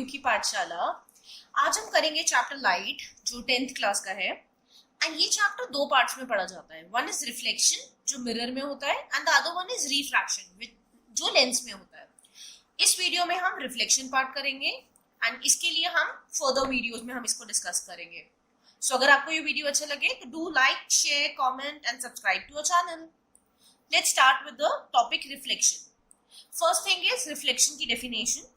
की पाठशाला। आज हम करेंगे चैप्टर लाइट जो 10th क्लास का है एंड ये चैप्टर दो पार्ट्स में पढ़ा जाता है। वन इज रिफ्लेक्शन जो मिरर में होता है and the other one is refraction जो लेंस में होता है। इस वीडियो में हम रिफ्लेक्शन पार्ट करेंगे एंड इसके लिए हम फर्दर वीडियोस में हम इसको डिस्कस करेंगे। सो अगर आपको ये वीडियो अच्छा लगे तो do like, share, comment and subscribe to our channel. Let's start with the topic reflection. First thing is reflection की definition.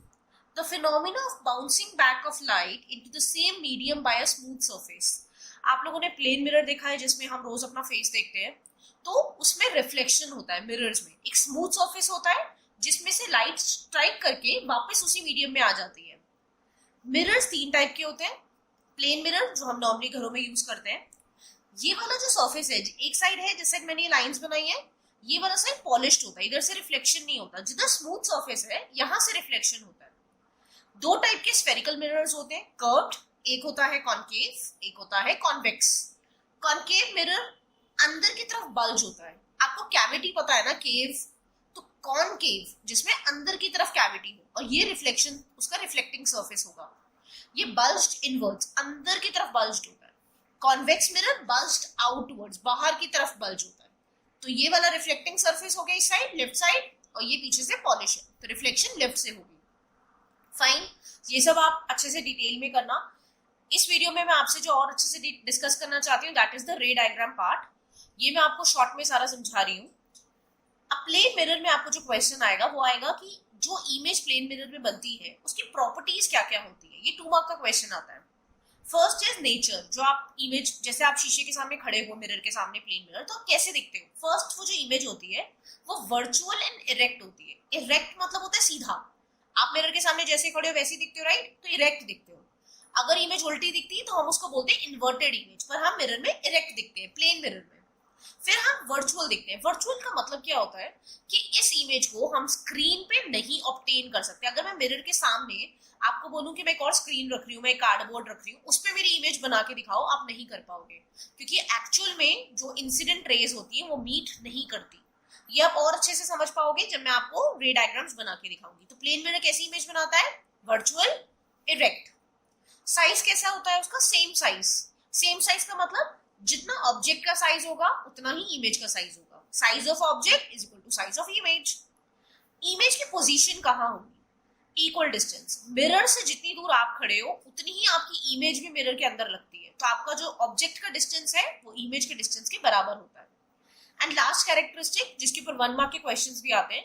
The phenomena of bouncing back of light into the same medium by a smooth surface। आप लोगों ने plane mirror देखा है जिसमें हम रोज अपना face देखते हैं, तो उसमें रिफ्लेक्शन होता है। मिरर्स में एक स्मूथ सरफेस होता है जिसमें से लाइट स्ट्राइक करके वापस उसी मीडियम में आ जाती है। मिरर्स तीन टाइप के होते हैं। प्लेन मिरर जो हम नॉर्मली घरों में यूज करते हैं, ये वाला जो सरफेस है एक साइड है जिस साइड मैंने ये लाइंस बनाई है, ये वाला साइड पॉलिश्ड होता है, इधर से रिफ्लेक्शन नहीं होता। जिधर स्मूथ सरफेस है यहाँ से रिफ्लेक्शन होता है। दो टाइप के स्फेरिकल मिरर्स होते हैं, कर्व्ड, एक होता है कॉनकेव, एक होता है कॉन्वेक्स। कॉनकेव मिरर अंदर की तरफ बल्ज होता है। आपको कैविटी पता है ना, केव, तो कॉनकेव जिसमें अंदर की तरफ कैविटी हो, और ये रिफ्लेक्शन उसका रिफ्लेक्टिंग सरफेस होगा। ये बल्ज्ड इनवर्ड्स, अंदर की तरफ बल्ज्ड होता है। कॉन्वेक्स मिरर बल्ज्ड आउटवर्ड्स, बाहर की तरफ बल्ज होता है। तो ये वाला रिफ्लेक्टिंग सरफेस हो गया इस साइड, लेफ्ट साइड, और ये पीछे से पॉलिश है, तो रिफ्लेक्शन लेफ्ट से होगी। फाइन, ये सब आप अच्छे से डिटेल में करना। इस वीडियो में मैं आपसे जो और अच्छे से डिस्कस करना चाहती हूँ दैट इज द रे डायग्राम पार्ट। ये मैं आपको शॉर्ट में सारा समझा रही हूँ। अब प्लेन मिरर में आपको जो क्वेश्चन आएगा वो आएगा कि जो इमेज प्लेन मिरर में बनती है उसकी प्रॉपर्टीज क्या क्या होती है। ये 2 मार्क का क्वेश्चन आता है। फर्स्ट इज नेचर, जो आप इमेज, जैसे आप शीशे के सामने खड़े हो मिरर के सामने प्लेन मिरर, तो आप कैसे दिखते हो। फर्स्ट वो जो इमेज होती है वो वर्चुअल एंड इरेक्ट होती है। इरेक्ट मतलब होता है सीधा, आप मिरर के सामने जैसे खड़े हो वैसे दिखते हो, राइट, तो इरेक्ट दिखते हो। अगर इमेज उल्टी दिखती है तो हम उसको बोलते हैं इन्वर्टेड इमेज, पर हम मिरर में इरेक्ट दिखते हैं प्लेन मिरर में। फिर हम वर्चुअल दिखते हैं। वर्चुअल का मतलब क्या होता है कि इस इमेज को हम स्क्रीन पे नहीं ऑब्टेन कर सकते। अगर मैं मिरर के सामने आपको बोलूं कि मैं एक और स्क्रीन रख रही हूँ, मैं कार्डबोर्ड रख रही हूँ, उस पर मेरी इमेज बना के दिखाओ, आप नहीं कर पाओगे, क्योंकि एक्चुअल में जो इंसिडेंट रेज होती है वो मीट नहीं करती। ये आप और अच्छे से समझ पाओगे जब मैं आपको रे डायग्राम्स बना के दिखाऊंगी। तो प्लेन मिरर कैसी इमेज बनाता है, वर्चुअल, इरेक्ट। साइज कैसा होता है उसका, सेम साइज। सेम साइज का मतलब जितना ऑब्जेक्ट का साइज होगा उतना ही इमेज का साइज होगा। Size of object is equal to size of image. Image की पोजीशन कहाँ होगी, इक्वल डिस्टेंस। मिरर से जितनी दूर आप खड़े हो उतनी ही आपकी इमेज भी मिरर के अंदर लगती है। तो आपका जो ऑब्जेक्ट का डिस्टेंस है वो इमेज के डिस्टेंस के बराबर होता है। एंड लास्ट कैरेक्टरिस्टिक जिसके ऊपर 1 मार्क के क्वेश्चंस भी आते हैं,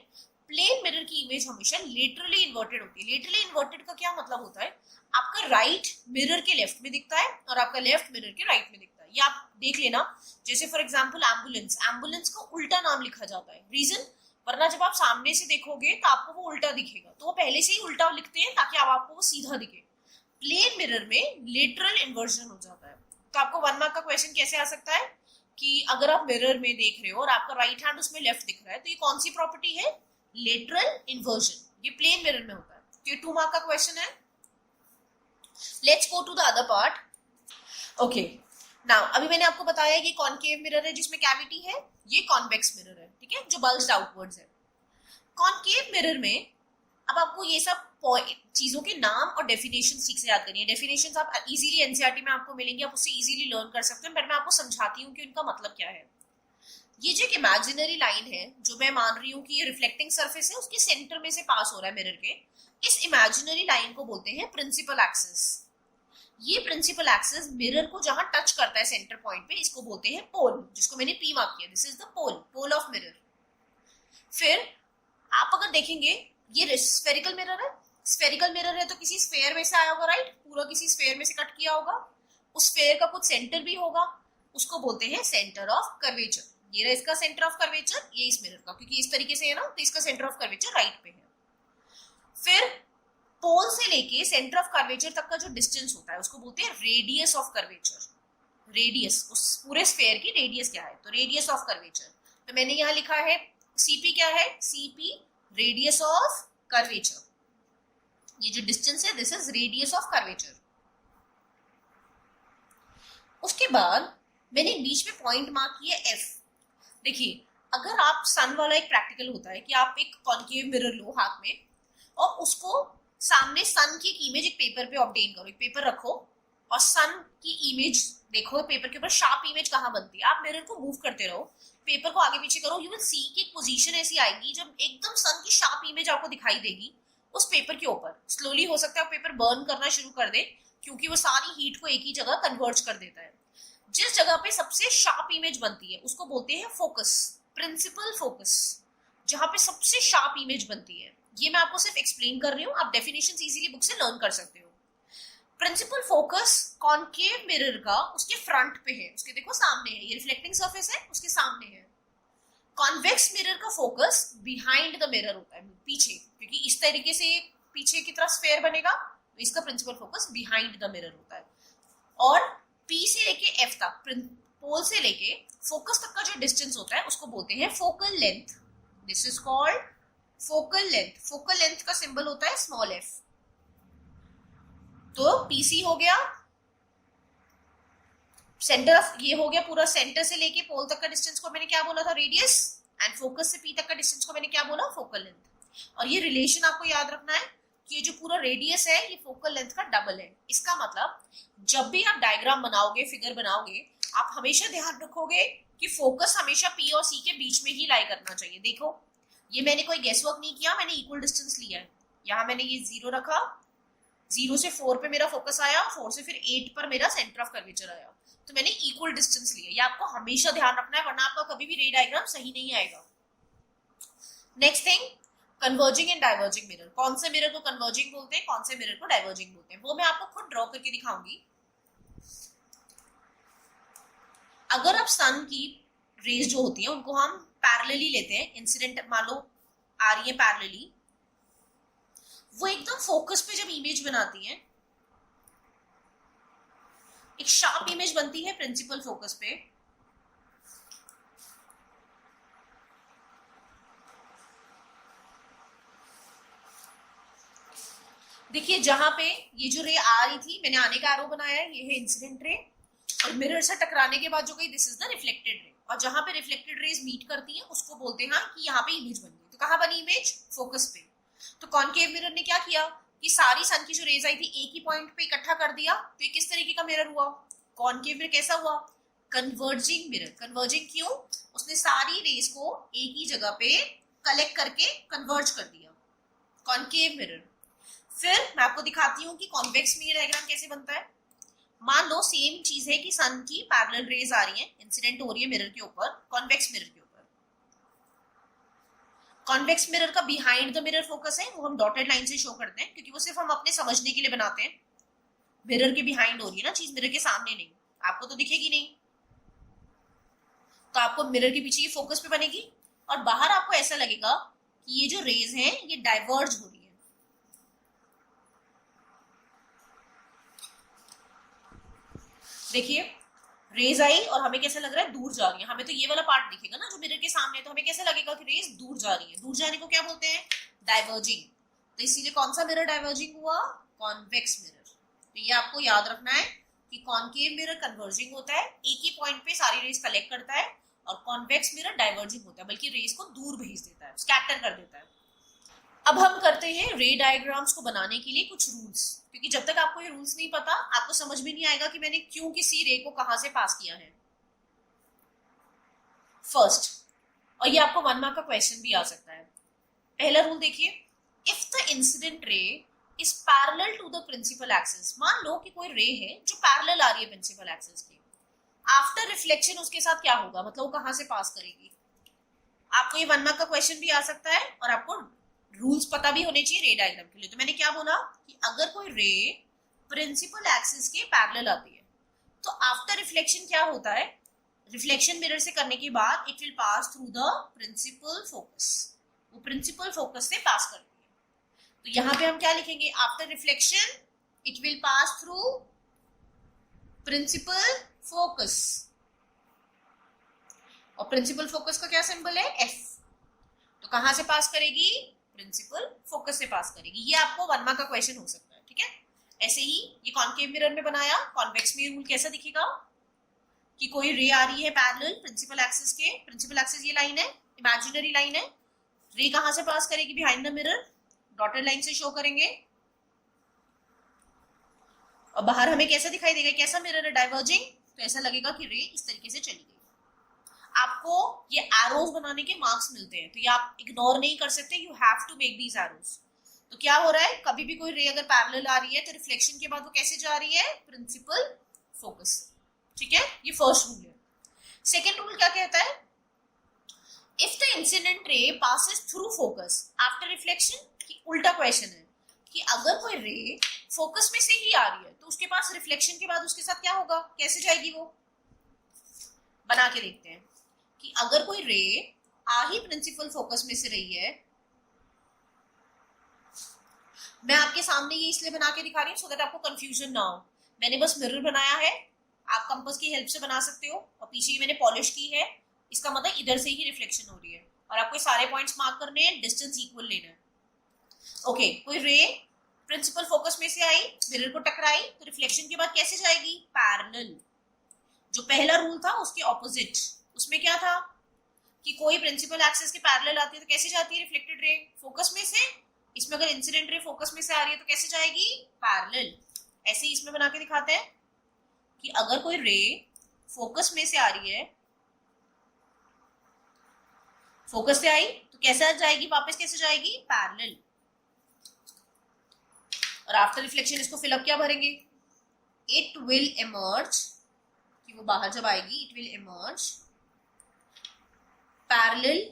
प्लेन मिरर की इमेज हमेशा लेटरली इन्वर्टेड होती है। लेटरली इन्वर्टेड का क्या मतलब होता है, आपका राइट मिरर के लेफ्ट में दिखता है और आपका लेफ्ट मिरर के राइट में दिखता है। ये आप देख लेना, जैसे फॉर एग्जांपल एम्बुलेंस, एम्बुलेंस को उल्टा नाम लिखा जाता है। रीजन, वरना जब आप सामने से देखोगे तो आपको वो उल्टा दिखेगा, तो वो पहले से ही उल्टा लिखते हैं ताकि अब आपको वो सीधा दिखे। प्लेन मिरर में लेटरल इन्वर्जन हो जाता है। तो आपको 1 मार्क का क्वेश्चन कैसे आ सकता है कि अगर आप मिरर में देख रहे हो और आपका राइट हैंड उसमें लेफ्ट दिख रहा है, तो ये कौन सी प्रॉपर्टी है, लेटरल इन्वर्जन। ये प्लेन मिरर में होता है। तो ये 2 मार्क का क्वेश्चन है। Let's go to the other part. Okay, now अभी मैंने आपको बताया कि कॉनकेव मिरर है जिसमें कैविटी है, ये कॉन्वेक्स मिरर है, ठीक है, जो बल्ज्ड आउटवर्ड्स है। कॉनकेव मिरर में अब आपको ये सब चीजों के नाम और डेफिनेशन ठीक से याद करनी है। डेफिनेशंस आप इजीली एनसीईआरटी में आपको मिलेंगे, आप उससे इजीली लर्न कर सकते हैं, पर मैं आपको समझाती हूँ कि उनका मतलब क्या है। ये जो एक इमेजिनरी लाइन है जो मैं मान रही हूँ कि ये रिफ्लेक्टिंग सरफेस है, उसके सेंटर में से पास हो रहा है मिरर के, इस इमेजिनरी लाइन को बोलते हैं प्रिंसिपल एक्सिस। ये प्रिंसिपल एक्सिस मिरर को जहां टच करता है सेंटर पॉइंट पे, इसको बोलते हैं पोल, जिसको मैंने पी मार्क किया। This is the pole, pole of mirror. फिर आप अगर देखेंगे ये स्फेरिकल मिरर है। स्फेरिकल मिरर है तो किसी स्फेयर में से आया होगा, राइट, पूरा किसी स्फेयर में से कट किया होगा। उस स्फेयर का कुछ सेंटर भी होगा, उसको बोलते हैं सेंटर ऑफ कर्वेचर। ये रहा इसका सेंटर ऑफ कर्वेचर, ये इस मिरर का, क्योंकि इस तरीके से है ना, तो इसका सेंटर ऑफ कर्वेचर राइट पे है। फिर पोल से लेके सेंटर ऑफ कर्वेचर तक का जो डिस्टेंस होता है उसको बोलते हैं रेडियस ऑफ कर्वेचर। रेडियस, उस पूरे स्फेयर की रेडियस क्या है, तो रेडियस ऑफ कर्वेचर। तो मैंने यहाँ लिखा है सीपी क्या है, सीपी रेडियस ऑफ कर्वेचर। ये जो डिस्टेंस है this is radius of curvature. उसके बाद मैंने बीच में पॉइंट मार्क किया एफ। देखिए, अगर आप सन वाला एक प्रैक्टिकल होता है कि आप एक कॉनकेव मिरर लो हाथ में और उसको सामने सन की एक इमेज एक पेपर पे ऑब्टेन करो, एक पेपर रखो और सन की इमेज देखो पेपर के ऊपर। शार्प इमेज कहाँ बनती है? आप मिरर को मूव करते रहो, पेपर को आगे पीछे करो, यू विल सी कि एक पोजीशन ऐसी आएगी जब एकदम सन की शार्प इमेज आपको दिखाई देगी उस पेपर के ऊपर। स्लोली हो सकता है पेपर बर्न करना शुरू कर दे, क्योंकि वो सारी हीट को एक ही जगह कन्वर्ज कर देता है। जिस जगह पे सबसे शार्प इमेज बनती है उसको बोलते हैं फोकस, प्रिंसिपल फोकस, जहां पे सबसे शार्प इमेज बनती है। ये मैं आपको सिर्फ एक्सप्लेन कर रही हूँ, आप डेफिनेशन इजीली बुक से लर्न कर सकते हो। प्रिंसिपल फोकस कॉनकेव मिरर का उसके फ्रंट पे है, उसके देखो सामने है, ये रिफ्लेक्टिंग सरफेस है उसके सामने है। कॉन्वेक्स मिरर का फोकस बिहाइंड द मिरर होता है, पीछे, क्योंकि इस तरीके से पीछे की तरफ स्फेयर बनेगा, तो इसका principal focus behind the mirror होता है। और पी से लेके एफ तक, पोल से लेके फोकस तक का जो डिस्टेंस होता है उसको बोलते हैं focal length. This is called focal length. Focal length का सिंबल होता है स्मॉल एफ। तो पीसी हो गया सेंटर ऑफ, ये हो गया पूरा सेंटर से लेके पोल तक का डिस्टेंस को मैंने क्या बोला था? रेडियस। एंड फोकस से पी तक का डिस्टेंस को मैंने क्या बोला? Focal length. और ये रिलेशन आपको याद रखना है कि ये जो पूरा रेडियस है ये फोकल लेंथ का डबल है। इसका मतलब जब भी आप डायग्राम बनाओगे, फिगर बनाओगे, आप हमेशा ध्यान रखोगे कि फोकस हमेशा पी और सी के बीच में ही लाई करना चाहिए। देखो ये मैंने कोई गेस वर्क नहीं किया, मैंने इक्वल डिस्टेंस लिया है। यहाँ मैंने ये 0 रखा, 0 से 4 पे मेरा फोकस आया, 4 से फिर 8 पर मेरा सेंटर ऑफ कर्वेचर आया, तो मैंने इक्वल डिस्टेंस लिया। ये आपको हमेशा ध्यान रखना है, वरना आपका कभी भी रे डायग्राम सही नहीं आएगा। Next thing, converging and diverging mirror. कौन से मिरर को कन्वर्जिंग बोलते हैं, कौन से मिरर को डाइवर्जिंग बोलते हैं, वो मैं आपको खुद ड्रॉ करके दिखाऊंगी। अगर आप सन की रेज जो होती है उनको हम पैरेलली लेते हैं, इंसिडेंट मान लो आ रही है पैरेलली, वो एकदम फोकस पे जब इमेज बनाती है, एक शार्प इमेज बनती है प्रिंसिपल फोकस पे। देखिए जहां पे ये जो रे आ रही थी, मैंने आने का एरो बनाया है, ये है इंसिडेंट रे, और मिरर से टकराने के बाद जो गई this is the reflected ray. और जहां पे रिफ्लेक्टेड रेज मीट करती हैं उसको बोलते हैं कि यहाँ पे इमेज बन गई। तो कहाँ बनी इमेज? फोकस पे। तो कॉनकेव मिरर ने क्या किया कि सारी सन की जो रेज आई थी एक ही पॉइंट पे इकट्ठा कर दिया। तो ये किस तरीके का मिरर हुआ? कॉनकेव मिरर कैसा हुआ? Converging mirror. कन्वर्जिंग क्यों? उसने सारी रेज को एक ही जगह पे कलेक्ट करके कन्वर्ज कर दिया, कॉनकेव मिरर। फिर मैं आपको दिखाती हूँ कि कॉन्वेक्स मिरर डायग्राम कैसे बनता है। मान लो सेम चीज है कि सन की पैरेलल रेज आ रही है, इंसिडेंट हो रही है मिरर के ऊपर, कॉन्वेक्स मिरर के ऊपर। कॉन्वेक्स मिरर का बिहाइंड द मिरर फोकस है, वो हम डॉटेड लाइन से शो करते हैं, क्योंकि वो सिर्फ हम अपने समझने के लिए बनाते हैं। मिरर के बिहाइंड हो रही है ना चीज, मिरर के सामने नहीं, आपको तो दिखेगी नहीं, तो आपको मिरर के पीछे ये फोकस पे बनेगी, और बाहर आपको ऐसा लगेगा कि ये जो रेज हैं ये डाइवर्ज हो रही है। देखिए रेज आई और हमें कैसा लग रहा है? दूर जा रही है। हमें तो ये वाला पार्ट दिखेगा ना जो मिरर के सामने, तो हमें कैसा लगेगा कि रेज दूर जा रही है। दूर जाने को क्या बोलते हैं? डाइवर्जिंग। तो इसीलिए कौन सा मिरर डाइवर्जिंग हुआ? Convex mirror. तो ये आपको याद रखना है कि कॉनकेव मिरर कन्वर्जिंग होता है, एक ही पॉइंट पे सारी रेज कलेक्ट करता है, और कॉन्वेक्स मिरर डाइवर्जिंग होता है, बल्कि रेज को दूर भेज देता है, स्कैटर कर देता है। अब हम करते हैं रे डायग्राम्स को बनाने के लिए कुछ रूल्स, क्योंकि जब तक आपको ये रूल्स नहीं पता आपको समझ में नहीं आएगा कि मैंने क्यों किसी रे को कहां से पास किया है। फर्स्ट, और ये आपको 1 मार्क का क्वेश्चन भी आ सकता है। पहला रूल देखिए, if the incident ray is parallel to the principal axis. मान लो कि कोई रे है जो पैरेलल आ रही है प्रिंसिपल एक्सिस के, आफ्टर रिफ्लेक्शन उसके साथ क्या होगा, मतलब वो कहां से पास करेगी। आपको ये 1 मार्क का क्वेश्चन भी आ सकता है, और आपको रूल्स पता भी होने चाहिए रे डायग्राम के लिए। तो मैंने क्या बोला कि अगर कोई रे प्रिंसिपल एक्सिस के पैरेलल आती है तो आफ्टर रिफ्लेक्शन क्या होता है? रिफ्लेक्शन मिरर से करने के बाद it will pass through the principal focus, वो प्रिंसिपल फोकस से पास करती है। तो यहाँ पे हम क्या लिखेंगे? After reflection it will pass through principal focus, और प्रिंसिपल फोकस का क्या सिंबल है? एफ। तो कहां से पास करेगी? प्रिंसिपल फोकस से पास करेगी। ये आपको 1 मार्क का क्वेश्चन हो सकता है, ठीक है। ऐसे ही ये कॉनकेव मिरर में बनाया, कॉन्वेक्स मिरर रूल कैसा दिखेगा कि कोई रे आ रही है पैरेलल प्रिंसिपल एक्सिस के, प्रिंसिपल एक्सिस ये लाइन है, इमेजिनरी लाइन है, रे कहां से पास करेगी? Behind the mirror, dotted line से शो करेंगे, और बाहर हमें कैसा दिखाई देगा, कैसा मिरर है, डाइवर्जिंग, तो ऐसा लगेगा कि रे इस तरीके से चली गई। आपको ये एरोज बनाने के मार्क्स मिलते हैं, तो ये आप इग्नोर नहीं कर सकते, you have to make these arrows. तो क्या हो रहा है, कभी भी कोई रे अगर पैरेलल आ रही है तो रिफ्लेक्शन के बाद वो कैसे जा रही है, प्रिंसिपल फोकस। ठीक है, ये फर्स्ट रूल है। सेकेंड रूल क्या कहता है, if the incident ray passes through focus after reflection, उल्टा क्वेश्चन है कि अगर कोई रे फोकस में से ही आ रही है तो उसके पास रिफ्लेक्शन के बाद उसके साथ क्या होगा, कैसे जाएगी वो, बना के देखते हैं कि अगर कोई रे आ ही प्रिंसिपल फोकस में से रही है, मैं आपके सामने ये इसलिए बना के दिखा रही हूँ सो दैट आपको कंफ्यूजन ना हो। मैंने बस मिरर बनाया है, आप कंपास की हेल्प से बना सकते हो, और पीछे मैंने पॉलिश की है, इसका मतलब इधर से ही रिफ्लेक्शन हो रही है, और आपको सारे पॉइंट्स मार्क करने हैं, डिस्टेंस इक्वल लेना है। ओके, कोई रे प्रिंसिपल फोकस में से आई, मिरर को टकराई, तो रिफ्लेक्शन के बाद कैसे जाएगी, पैरेलल। जो पहला रूल था उसके ऑपोजिट, उसमें क्या था कि कोई प्रिंसिपल एक्सिस के पैरेलल आती है तो कैसे जाती है रिफ्लेक्टेड रे, फोकस में से। इसमें अगर इंसिडेंट रे फोकस में से आ रही है तो कैसे जाएगी, पैरेलल। ऐसे ही इसमें बना के दिखाते हैं कि अगर कोई रे फोकस में से आ रही है, फोकस से आई तो कैसे जाएगी, वापस कैसे जाएगी, पैरेलल। और आफ्टर रिफ्लेक्शन इसको फिलअप क्या भरेंगे, इट विल इमर्ज, कि वो बाहर जब आएगी, it will emerge parallel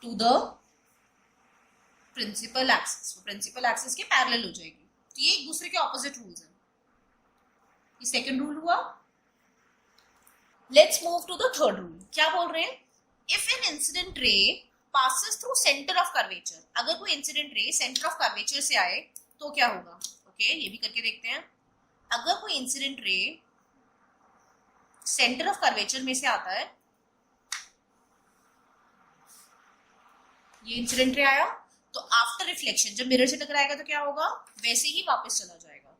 to the principal axis, वो प्रिंसिपल एक्सिस के पैरेलल हो जाएगी। तो ये एक दूसरे के ऑपोजिट रूल्स हैं। ये सेकंड रूल हुआ। Let's move to the third rule. क्या बोल रहे हैं, if an incident ray passes through center of curvature, अगर कोई incident ray centre of curvature से आए तो क्या होगा। ओके, ये भी करके देखते हैं। अगर कोई incident ray centre of curvature में से आता है, ये इंसिडेंट रे आया, तो आफ्टर रिफ्लेक्शन जब मिरर से टकराएगा तो क्या होगा, वैसे ही वापस चला जाएगा।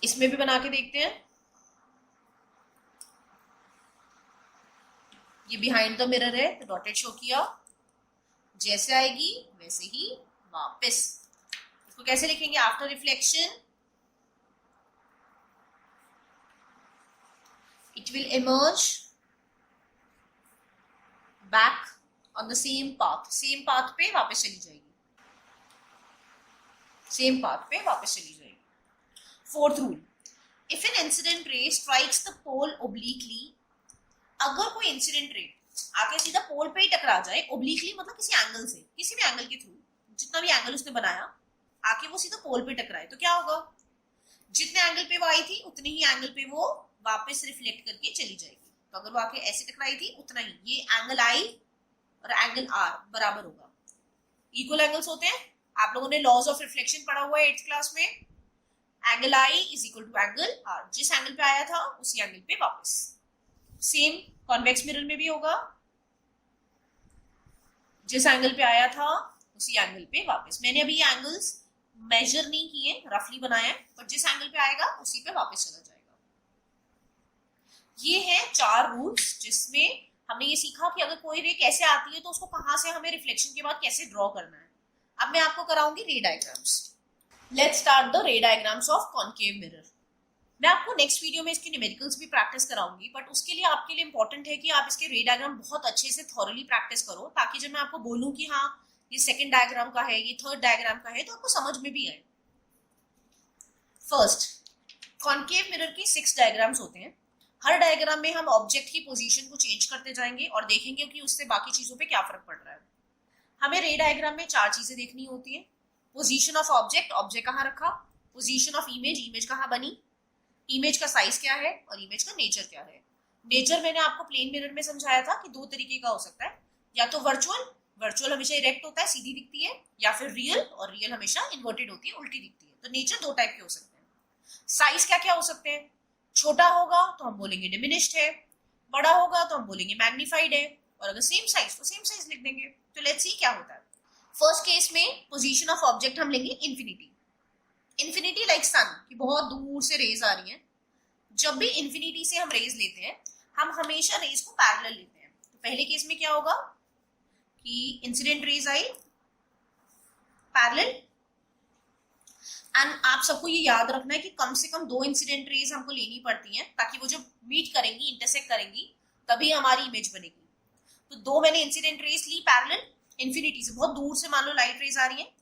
इसमें भी बना के देखते हैं। ये बिहाइंड द मिरर है तो डॉटेड शो किया, जैसे आएगी वैसे ही वापस। इसको कैसे लिखेंगे, after reflection it will emerge back on the same path, same path पे वापस चली जाएगी, सेम पाथ पे वापस चली जाएगी। Fourth rule, if an incident ray strikes the pole obliquely, अगर कोई इंसिडेंट रे आके सीधा पोल पे ही टकरा जाए, ओब्लिकली मतलब किसी एंगल से, किसी भी एंगल के थ्रू, जितना भी एंगल उसने बनाया, आके वो सीधा पोल पे टकराए तो क्या होगा, जितने एंगल पे वो आई थी उतने ही एंगल पे वो वापस रिफ्लेक्ट करके चली जाएगी। तो अगर वो आके ऐसे टकराई थी उतना ही, ये एंगल आई और एंगल आर बराबर होगा, इक्वल एंगल्स होते हैं। आप लोगों ने लॉज ऑफ रिफ्लेक्शन पढ़ा हुआ है 8th क्लास में। Angle I is equal to angle R, जिस एंगल पे आया था उसी एंगल पे वापस। सेम कॉन्वेक्स मिरर में भी होगा, जिस एंगल पे आया था उसी एंगल पे वापस। मैंने अभी ये एंगल्स मेजर नहीं किए, रफली बनाया, पर जिस एंगल पे आएगा उसी पे वापस चला जाएगा। ये है 4 रूल्स जिसमें हमने ये सीखा कि अगर कोई रे कैसे आती है तो उसको कहां से हमें रिफ्लेक्शन के बाद कैसे ड्रॉ करना है। अब मैं आपको कराऊंगी ray diagrams. Let's start the ray diagrams of concave mirror. मैं आपको नेक्स्ट वीडियो में इसके न्यूमेरिकल्स भी प्रैक्टिस कराऊंगी, बट उसके लिए आपके लिए इंपॉर्टेंट है कि आप इसके रे डायग्राम बहुत अच्छे से थॉरली प्रैक्टिस करो, ताकि जब मैं आपको बोलूं कि हाँ ये सेकंड डायग्राम का है, ये थर्ड डायग्राम का है, तो आपको समझ में भी आए। फर्स्ट, कॉन्केव मिरर की 6 डायग्राम्स होते हैं। हर डायग्राम में हम ऑब्जेक्ट की पोजीशन को चेंज करते जाएंगे और देखेंगे कि उससे बाकी चीजों पे क्या फर्क पड़ रहा है। हमें रे डायग्राम में 4 चीजें देखनी होती है। पोजीशन ऑफ ऑब्जेक्ट, ऑब्जेक्ट कहाँ रखा, पोजीशन ऑफ इमेज, इमेज कहाँ बनी, इमेज का साइज क्या है और इमेज का नेचर क्या है। नेचर मैंने आपको प्लेन मिरर में समझाया था कि 2 तरीके का हो सकता है, या तो वर्चुअल, वर्चुअल हमेशा इरेक्ट होता है, सीधी दिखती है, या फिर रियल, और रियल हमेशा इन्वर्टेड होती है, उल्टी दिखती है। तो नेचर 2 टाइप के हो सकते हैं। साइज क्या क्या हो सकते हैं, छोटा होगा तो हम बोलेंगे डिमिनिश्ड है, बड़ा होगा तो हम बोलेंगे मैग्नीफाइड है, और अगर सेम साइज तो सेम साइज लिख देंगे। तो लेट्स सी क्या होता है। फर्स्ट केस में पोजीशन ऑफ ऑब्जेक्ट हम लेंगे इन्फिनिटी। इन्फिनिटी लाइक सन, कि बहुत दूर से रेज आ रही हैं। जब भी इन्फिनिटी से हम रेज लेते हैं, हम हमेशा रेज को पैरेलल लेते हैं। तो पहले केस में क्या होगा कि incident raise I parallel, and आप सबको ये याद रखना है कि कम से कम 2 इंसिडेंट रेज हमको लेनी पड़ती हैं, ताकि वो जब मीट करेंगी, इंटरसेक्ट करेंगी, तभी हमारी इमेज बनेगी। तो 2 मैंने इंसिडेंट रेज ली पैरेलल इन्फिनिटी से, बहुत दूर से मान लो लाइट रेज आ रही है।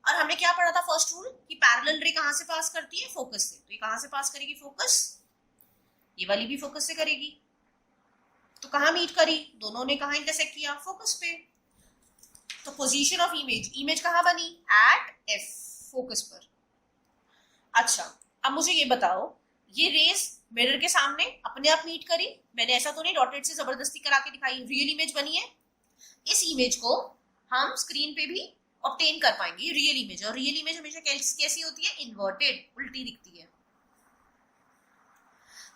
और हमने क्या पढ़ा था फर्स्ट रूल कि पैरेलल रे कहां से पास करती है? फोकस से। तो ये कहां से पास करेगी? फोकस। ये वाली भी फोकस से करेगी। तो कहां मीट करी? दोनों ने कहां इंटरसेक्ट किया? फोकस पे। तो पोजीशन ऑफ इमेज, इमेज कहां बनी? एट एफ, फोकस पर। अच्छा, अब मुझे ये बताओ, ये रेज मिरर के सामने अपने आप मीट करी, मैंने ऐसा तो नहीं डॉटेड से जबरदस्ती करा के दिखाई, रियल इमेज बनी है। इस इमेज को हम स्क्रीन पे भी ऑब्टेन कर पाएंगे, रियल इमेज। और रियल इमेज हमेशा कैसी होती है? इन्वर्टेड, उल्टी दिखती है।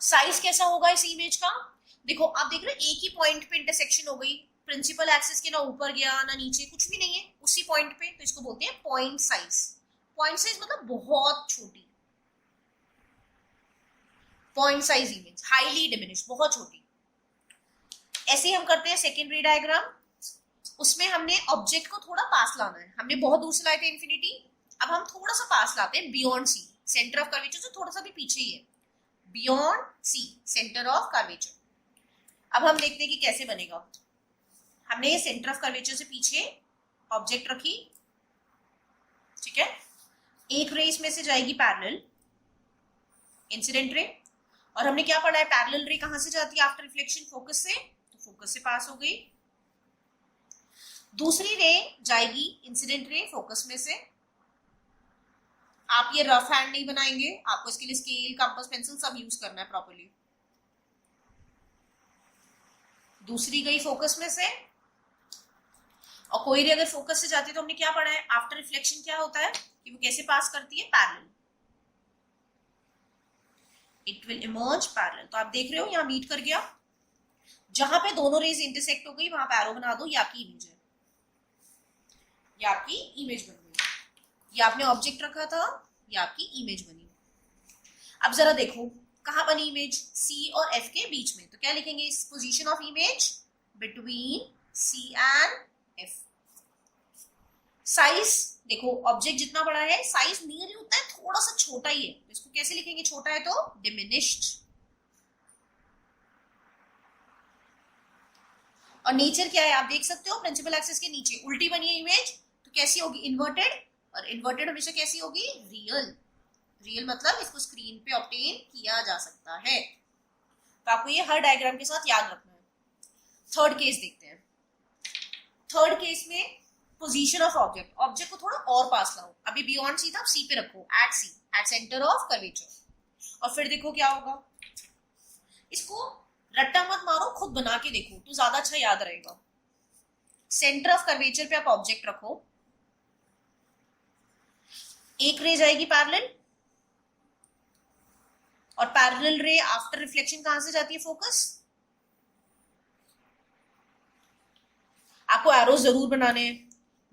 साइज कैसा होगा इस इमेज का? देखो आप देख रहे हो एक ही पॉइंट पे इंटरसेक्शन हो गई, प्रिंसिपल एक्सिस के ना ऊपर गया ना नीचे, कुछ भी नहीं है, उसी पॉइंट पे। तो इसको बोलते हैं पॉइंट साइज। पॉइंट साइज मतलब बहुत छोटी, point size image, highly diminish, बहुत छोटी। ऐसे ही हम करते हैं सेकेंडरी डायग्राम, उसमें हमने ऑब्जेक्ट को थोड़ा पास लाना है। हमने बहुत दूर से लाए थे इन्फिनिटी, अब हम थोड़ा सा पास लाते हैं, beyond C, centre of curvature से थोड़ा सा भी पीछे ही है, beyond C, centre of curvature. अब हम देखते हैं कि कैसे बनेगा। हमने सेंटर ऑफ कर्वेचर से पीछे ऑब्जेक्ट रखी, ठीक है। एक रे इसमें से जाएगी पैरेलल, इंसिडेंट रे। और हमने क्या पढ़ा है? पैरेलल रे कहां से जाती है आफ्टर रिफ्लेक्शन? फोकस से। तो फोकस से पास हो गई। दूसरी रे जाएगी इंसिडेंट रे फोकस में से। आप ये रफ हैंड नहीं बनाएंगे, आपको इसके लिए स्केल, कंपास, पेंसिल सब यूज करना है प्रॉपर्ली। दूसरी गई फोकस में से, और कोई रे अगर फोकस से जाती है तो हमने क्या पढ़ा है? आफ्टर रिफ्लेक्शन क्या होता है कि वो कैसे पास करती है? Parallel, it will emerge parallel. तो आप देख रहे हो यहां मीट कर गया, जहां पे दोनों रेज इंटरसेक्ट हो गई वहां पे एरो बना दो, ये आपकी इमेज है, ये आपकी इमेज बन गई। ये आपने ऑब्जेक्ट रखा था, ये आपकी इमेज बनी। अब जरा देखो कहां बनी इमेज? सी और एफ के बीच में। तो क्या लिखेंगे इस position of image? Between C and F. Size देखो, ऑब्जेक्ट जितना बड़ा है साइज नियरली उतना है, थोड़ा सा छोटा ही है। तो इसको कैसे लिखेंगे? छोटा है तो डिमिनिश्ड। और नेचर क्या है आप देख सकते हो, प्रिंसिपल एक्सिस के नीचे उल्टी बनी है इमेज, तो कैसी होगी? इन्वर्टेड। और इन्वर्टेड हमेशा कैसी होगी? रियल। रियल मतलब इसको स्क्रीन पे ऑब्टेन किया जा सकता है। तो आपको ये हर डायग्राम के साथ याद रखना है। थर्ड केस देखते हैं। थर्ड केस में पोजीशन ऑफ ऑब्जेक्ट, ऑब्जेक्ट को थोड़ा और पास लाओ, अभी बियॉन्ड सी था, सी पे रखो, at C, at centre of curvature. और फिर देखो क्या होगा। इसको रट्टा मत मारो, खुद बना के देखो तो ज्यादा अच्छा याद रहेगा। सेंटर ऑफ कर्वेचर पे आप ऑब्जेक्ट रखो, एक रे जाएगी पैरेलल, और पैरेलल रे आफ्टर रिफ्लेक्शन कहां से जाती है? फोकस। आपको एरो जरूर बनाने हैं।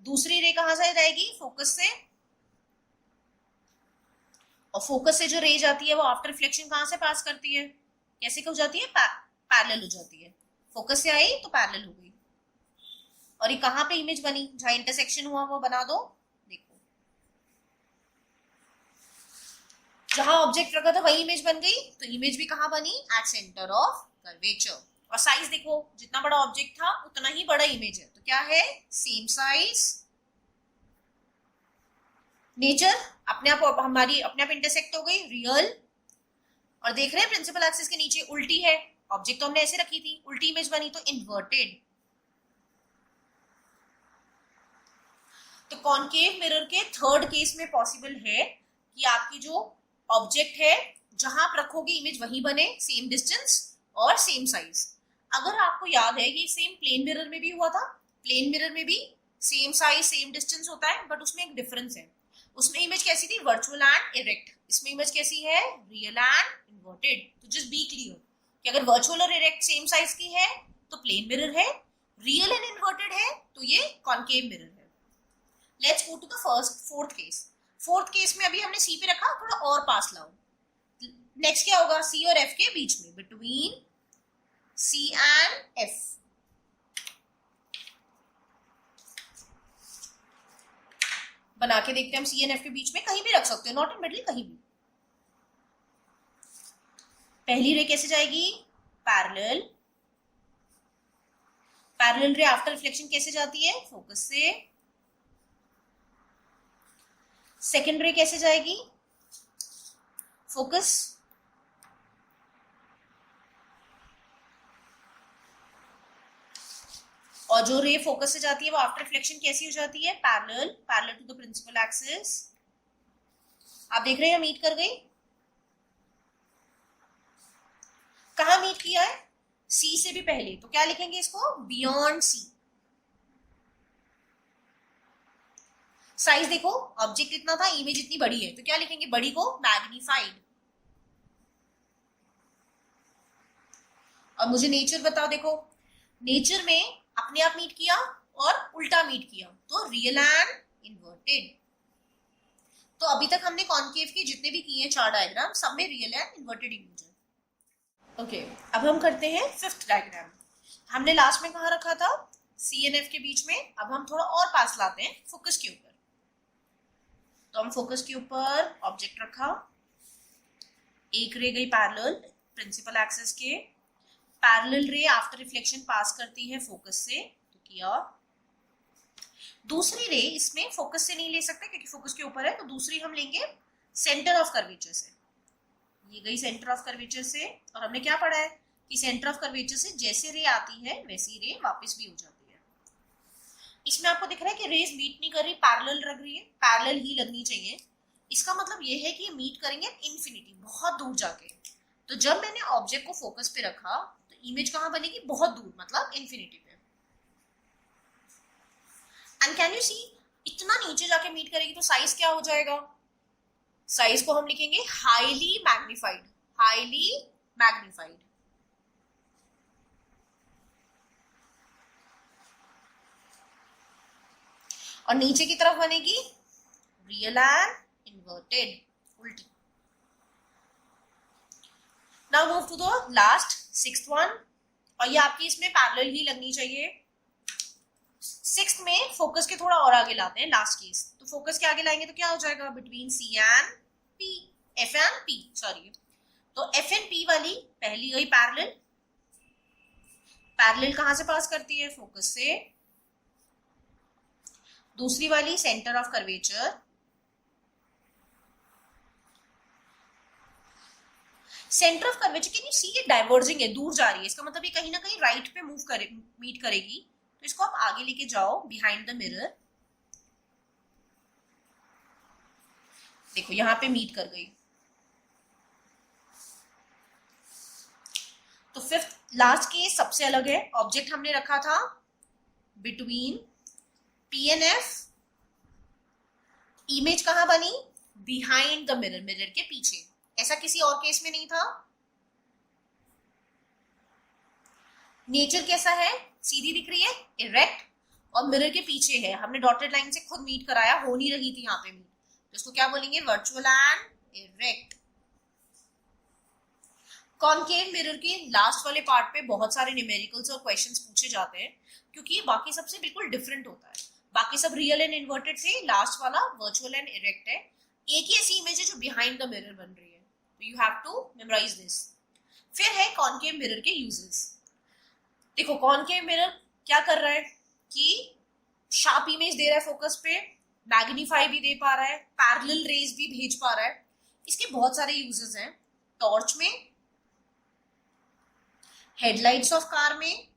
दूसरी रे कहां से जाएगी? फोकस से। और फोकस से जो रे जाती है वो आफ्टर रिफ्लेक्शन कहां से पास करती है? कैसे हो जाती है? पैरेलल हो जाती है। फोकस से आई तो पैरेलल हो गई। और ये कहां पे इमेज बनी? जहां इंटरसेक्शन हुआ वो बना दो। देखो जहां ऑब्जेक्ट रखा था वही इमेज बन गई, तो इमेज भी कहां बनी? Eight centre of curvature. और साइज देखो, जितना बड़ा ऑब्जेक्ट था उतना ही बड़ा इमेज है, तो क्या है? Same size. नेचर अपने आप, हमारी अपने आप इंटरसेक्ट हो गई, रियल। और देख रहे हैं प्रिंसिपल एक्सिस के नीचे उल्टी है, ऑब्जेक्ट तो हमने ऐसे रखी थी, उल्टी इमेज बनी तो इन्वर्टेड। तो कॉनकेव मिरर के थर्ड केस में पॉसिबल है कि आपकी जो ऑब्जेक्ट है जहां आप रखोगे इमेज वही बने, सेम डिस्टेंस और सेम साइज। अगर आपको याद है ये सेम प्लेन मिरर में भी हुआ था, प्लेन मिरर में भी सेम साइज सेम डिस्टेंस होता है, बट उसमें एक डिफरेंस है। उसमें इमेज कैसी थी? Virtual and erect. इसमें इमेज कैसी है? Real and inverted. तो जस्ट बी क्लियर कि अगर वर्चुअल और इरेक्ट सेम साइज की है तो प्लेन मिरर है, रियल एंड इन्वर्टेड है तो ये कॉनकेव मिरर है। Let's go to the fourth case. Fourth case में अभी हमने सी पे रखा, थोड़ा और पास लाओ। नेक्स्ट क्या होगा? सी और एफ के बीच में, बिटवीन सी एंड एफ। बना के देखते हैं हम सी एंड एफ के बीच में, कहीं भी रख सकते हो, नॉट इन मिडिल, कहीं भी। पहली रे कैसे जाएगी? पैरेलल। पैरेलल रे आफ्टर रिफ्लेक्शन कैसे जाती है? फोकस से। सेकेंड रे कैसे जाएगी? फोकस। और जो रे फोकस से जाती है वो आफ्टर रिफ्लेक्शन कैसी हो जाती है? Parallel, parallel to the principal axis. आप देख रहे हैं मीट कर गई। कहां मीट किया है? सी से भी पहले, तो क्या लिखेंगे इसको? Beyond C. साइज देखो, ऑब्जेक्ट इतना था, इमेज इतनी बड़ी है, तो क्या लिखेंगे? बड़ी को मैग्नीफाइड। और मुझे नेचर बताओ, देखो नेचर में अपने आप मीट किया और उल्टा मीट किया, तो रियल एंड इन्वर्टेड। तो अभी तक हमने कॉनकेव के जितने भी किए हैं 4 डायग्राम, सब में रियल एंड इन्वर्टेड इमेज है। ओके, अब हम करते हैं 5th डायग्राम। हमने लास्ट में कहा रखा था? सी एंड एफ के बीच में। अब हम थोड़ा और पास लाते हैं फोकस के ऊपर। तो हम फोकस के ऊपर ऑब्जेक्ट रखा, एक रे गई पैरेलल प्रिंसिपल एक्सिस के, पैरेलल रे आफ्टर रिफ्लेक्शन पास करती है फोकस से, तो किया। दूसरी रे इसमें फोकस से नहीं ले सकते क्योंकि फोकस के ऊपर है, तो दूसरी हम लेंगे सेंटर ऑफ कर्वेचर से। ये गई सेंटर ऑफ कर्वेचर से, और हमने क्या पढ़ा है कि सेंटर ऑफ कर्वेचर से जैसे रे आती है वैसी रे वापस भी हो जाती है। इसमें आपको दिख रहा है कि रेज मीट नहीं कर रही, पैरेलल लग रही है, पैरेलल ही लगनी चाहिए। इसका मतलब ये है कि ये मीट करेंगे इन्फिनिटी, बहुत दूर जाके। तो जब मैंने ऑब्जेक्ट को फोकस पे रखा तो इमेज कहां बनेगी? बहुत दूर, मतलब इन्फिनिटी पे। एंड कैन यू सी, इतना नीचे जाके मीट करेगी तो साइज क्या हो जाएगा? साइज को हम लिखेंगे हाईली मैग्नीफाइड, हाईली मैग्नीफाइड। और नीचे की तरफ बनेगी रियल एंड इन्वर्टेड, उल्टी। Now move to the last 6th one, और ये आपकी इसमें पैरेलल ही लगनी चाहिए। 6th में फोकस के थोड़ा और आगे लाते हैं, लास्ट केस। तो फोकस के आगे लाएंगे तो क्या हो जाएगा? Between C and P, F and P, sorry. तो एफ एंड पी वाली पहली गई पैरेलल। पैरेलल कहां से पास करती है? फोकस से। दूसरी वाली centre of curvature. Centre of curvature की नहीं, सी ये डाइवर्जिंग है, दूर जा रही है, इसका मतलब ये कहीं ना कहीं राइट पे मूव करे, मीट करेगी। तो इसको आप आगे लेके जाओ बिहाइंड द मिरर। देखो यहां पे मीट कर गई। तो 5th लास्ट केस सबसे अलग है। ऑब्जेक्ट हमने रखा था between P and F, image कहां बनी? बिहाइंड द मिरर, मिरर के पीछे। ऐसा किसी और केस में नहीं था। नेचर कैसा है? सीधी दिख रही है, इरेक्ट, और मिरर के पीछे है। हमने डॉटेड लाइन से खुद मीट कराया, हो नहीं रही थी यहाँ पे मीट, तो इसको क्या बोलेंगे? Virtual and erect. Concave mirror के लास्ट वाले पार्ट पे बहुत सारे न्यूमेरिकल्स और क्वेश्चंस पूछे जाते हैं, क्योंकि ये बाकी सबसे बिल्कुल डिफरेंट होता है। बाकी सब रियल एंड इन्वर्टेड थे, लास्ट वाला वर्चुअल एंड इरेक्ट है। एक ही ऐसी इमेज है जो बिहाइंड द मिरर बन रही है, तो you have to memorise this. फिर है कॉनकेव मिरर के यूजेस। देखो कॉनकेव मिरर क्या कर रहा है कि शार्प इमेज दे रहा है फोकस पे, मैग्नीफाई भी दे पा रहा है, पैरेलल रेज भी भेज पा रहा है। इसके बहुत सारे यूजेस हैं। टॉर्च में, हेडलाइट्स ऑफ कार में,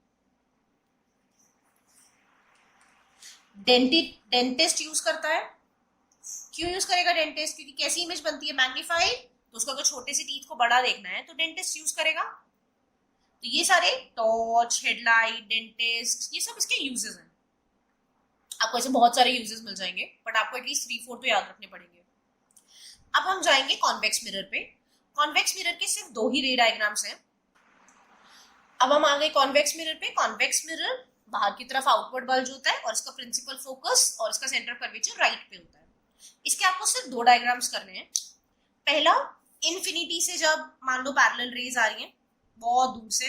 डेंटिस्ट यूज करता है। क्यों यूज करेगा डेंटिस्ट? क्योंकि कैसी इमेज बनती है? मैग्नीफाइड। तो उसको अगर छोटे से टीथ को बड़ा देखना है तो डेंटिस्ट यूज करेगा। तो ये सारे टॉर्च, हेडलाइट, डेंटिस्ट, ये सब इसके यूजेस हैं। आपको ऐसे बहुत सारे यूजेस मिल जाएंगे, बट आपको एटलीस्ट 3-4 तो याद रखने पड़ेंगे। अब हम जाएंगे कॉन्वेक्स मिरर पे। कॉन्वेक्स मिरर के सिर्फ 2 ही रे डायग्राम्स हैं। अब हम आ गए कॉन्वेक्स मिरर पे। कॉन्वेक्स मिरर बाहर की तरफ आउटवर्ड बल्ज होता है और इसका प्रिंसिपल फोकस और इसका सेंटर कर्वेचर राइट पे होता है। इसके आपको सिर्फ 2 डायग्राम्स करने हैं। पहला, इन्फिनिटी से जब मान लो पैरेलल रेज आ रही हैं बहुत दूर से,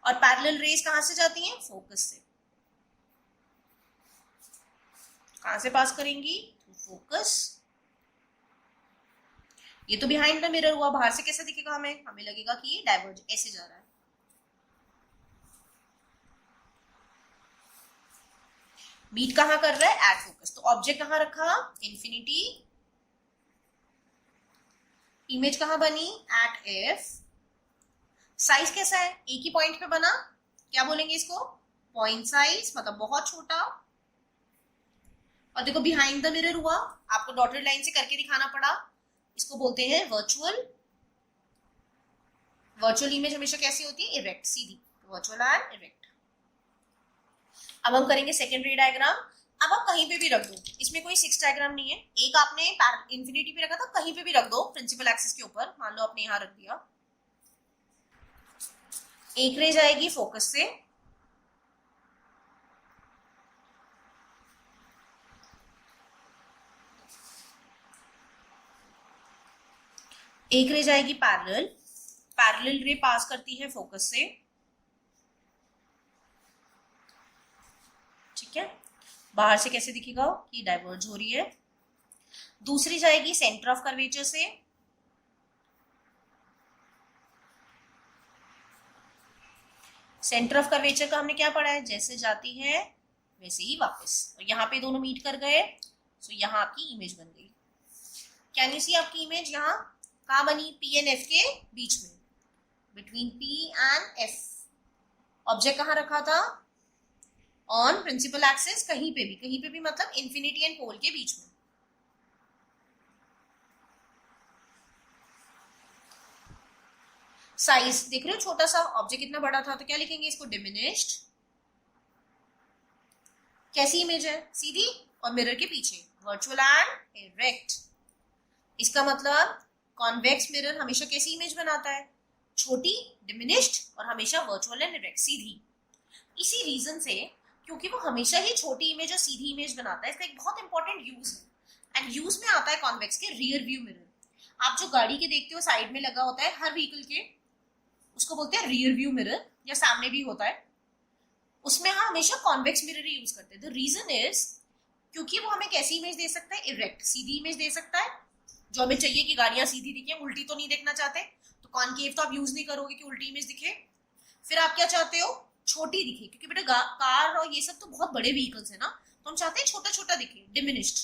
और पैरेलल रेज कहां से जाती हैं? फोकस से। कहां से पास करेंगी? फोकस। ये तो बिहाइंड द मिरर हुआ, बाहर से कैसे दिखेगा हमें? हमें लगेगा कि ये डाइवर्ज ऐसे जा रहा है। मीट कहां कर रहा है? At focus. तो ऑब्जेक्ट कहां रखा? इंफिनिटी। इमेज कहां बनी? Eight F. साइज कैसा है? एक ही पॉइंट पे बना, क्या बोलेंगे इसको? पॉइंट साइज, मतलब बहुत छोटा। और देखो बिहाइंड द मिरर हुआ, आपको डॉटेड लाइन से करके दिखाना पड़ा, इसको बोलते हैं वर्चुअल। वर्चुअल इमेज हमेशा कैसी होती है? Erect, Sidhi. Virtual and erect. अब हम करेंगे सेकेंडरी डायग्राम। अब आप कहीं पे भी रख दो, इसमें कोई 6 डायग्राम नहीं है। एक आपने इंफिनिटी पे रखा था, कहीं पे भी रख दो प्रिंसिपल एक्सिस के ऊपर। मान लो आपने यहां रख दिया। एक रे जाएगी फोकस से, एक रे जाएगी पैरेलल। पैरेलल रे पास करती है फोकस से, ठीक है। बाहर से कैसे दिखेगा कि डाइवर्ज हो रही है। दूसरी जाएगी सेंटर ऑफ कर्वेचर से, सेंटर ऑफ कर्वेचर का हमने क्या पढ़ा है? जैसे जाती है वैसे ही वापस। और यहाँ पे दोनों मीट कर गए, तो यहाँ आपकी इमेज बन गई। कैन यू सी आपकी इमेज यहाँ कहाँ बनी? पी एंड एफ के बीच में, between P and F. Object कहाँ रखा था? ऑन प्रिंसिपल एक्सिस, कहीं पे भी मतलब इंफिनिटी एंड पोल के बीच में। साइज देख रहे हो, छोटा सा ऑब्जेक्ट इतना बड़ा था, तो क्या लिखेंगे इसको? डिमिनिश्ड। कैसी इमेज है? सीधी और मिरर के पीछे, वर्चुअल एंड इरेक्ट। इसका मतलब कॉन्वेक्स मिरर हमेशा कैसी इमेज बनाता है? छोटी, डिमिनिश्ड, और हमेशा वर्चुअल एंड इरेक्ट, सीधी। इसी रीजन से, क्योंकि वो हमेशा ही छोटी इमेज और सीधी इमेज बनाता है, इसका एक बहुत इंपॉर्टेंट यूज है। एंड यूज में आता है कॉन्वेक्स के रियर व्यू मिरर। आप जो गाड़ी के देखते हो साइड में लगा होता है हर व्हीकल के, उसको बोलते हैं रियर व्यू मिरर, या सामने भी होता है। उसमें हम हमेशा कॉन्वेक्स मिरर ही यूज करते हैं। द रीजन इज क्योंकि वो हमें कैसी इमेज दे सकता है? इरेक्ट, सीधी इमेज दे सकता है, जो हमें चाहिए कि गाड़ियां सीधी दिखे, उल्टी तो नहीं देखना चाहते। तो कॉनकेव तो आप यूज नहीं करोगे कि उल्टी इमेज दिखे। फिर आप क्या चाहते हो? छोटी दिखे, क्योंकि बेटा कार और ये सब तो बहुत बड़े व्हीकल्स है ना, तो हम चाहते हैं छोटा छोटा दिखे, डिमिनिश्ड।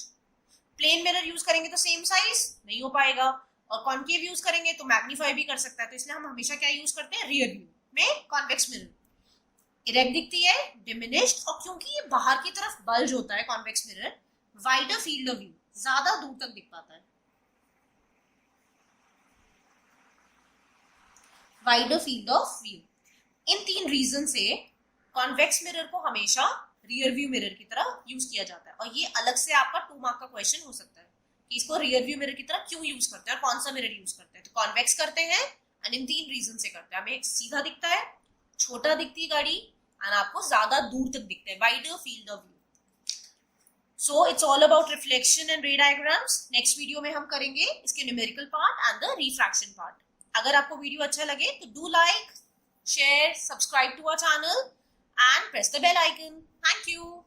प्लेन मिरर यूज करेंगे तो सेम साइज नहीं हो पाएगा, और कॉनकेव यूज करेंगे तो मैग्नीफाई भी कर सकता है। तो इसलिए हम हमेशा क्या यूज करते हैं? रियर व्यू में कॉन्वेक्स मिरर। इरेक्ट दिखती है, डिमिनिश्ड, और क्योंकि ये बाहर की तरफ बल्ज होता है convex mirror, wider field of view, ज्यादा दूर तक दिख पाता है। Wider field of view. इन 3 रीजन से कॉन्वेक्स मिरर को हमेशा रियर व्यू मिरर की तरह यूज किया जाता है। और ये अलग से आपका 2 मार्क का क्वेश्चन हो सकता है कि इसको रियर व्यू मिरर की तरह क्यों यूज करते हैं और कौन सा मिरर यूज करते हैं। तो कॉन्वेक्स करते हैं एंड इन 3 रीजन से करते हैं। हमें सीधा दिखता है, छोटा दिखती है गाड़ी, एंड आपको ज्यादा दूर तक दिखता है, wider field of view. So it's all about reflection and रे डायग्राम्स। नेक्स्ट वीडियो में हम करेंगे इसके numerical part and the refraction part. अगर आपको वीडियो अच्छा लगे तो do like, share, subscribe to our channel and press the bell icon. Thank you.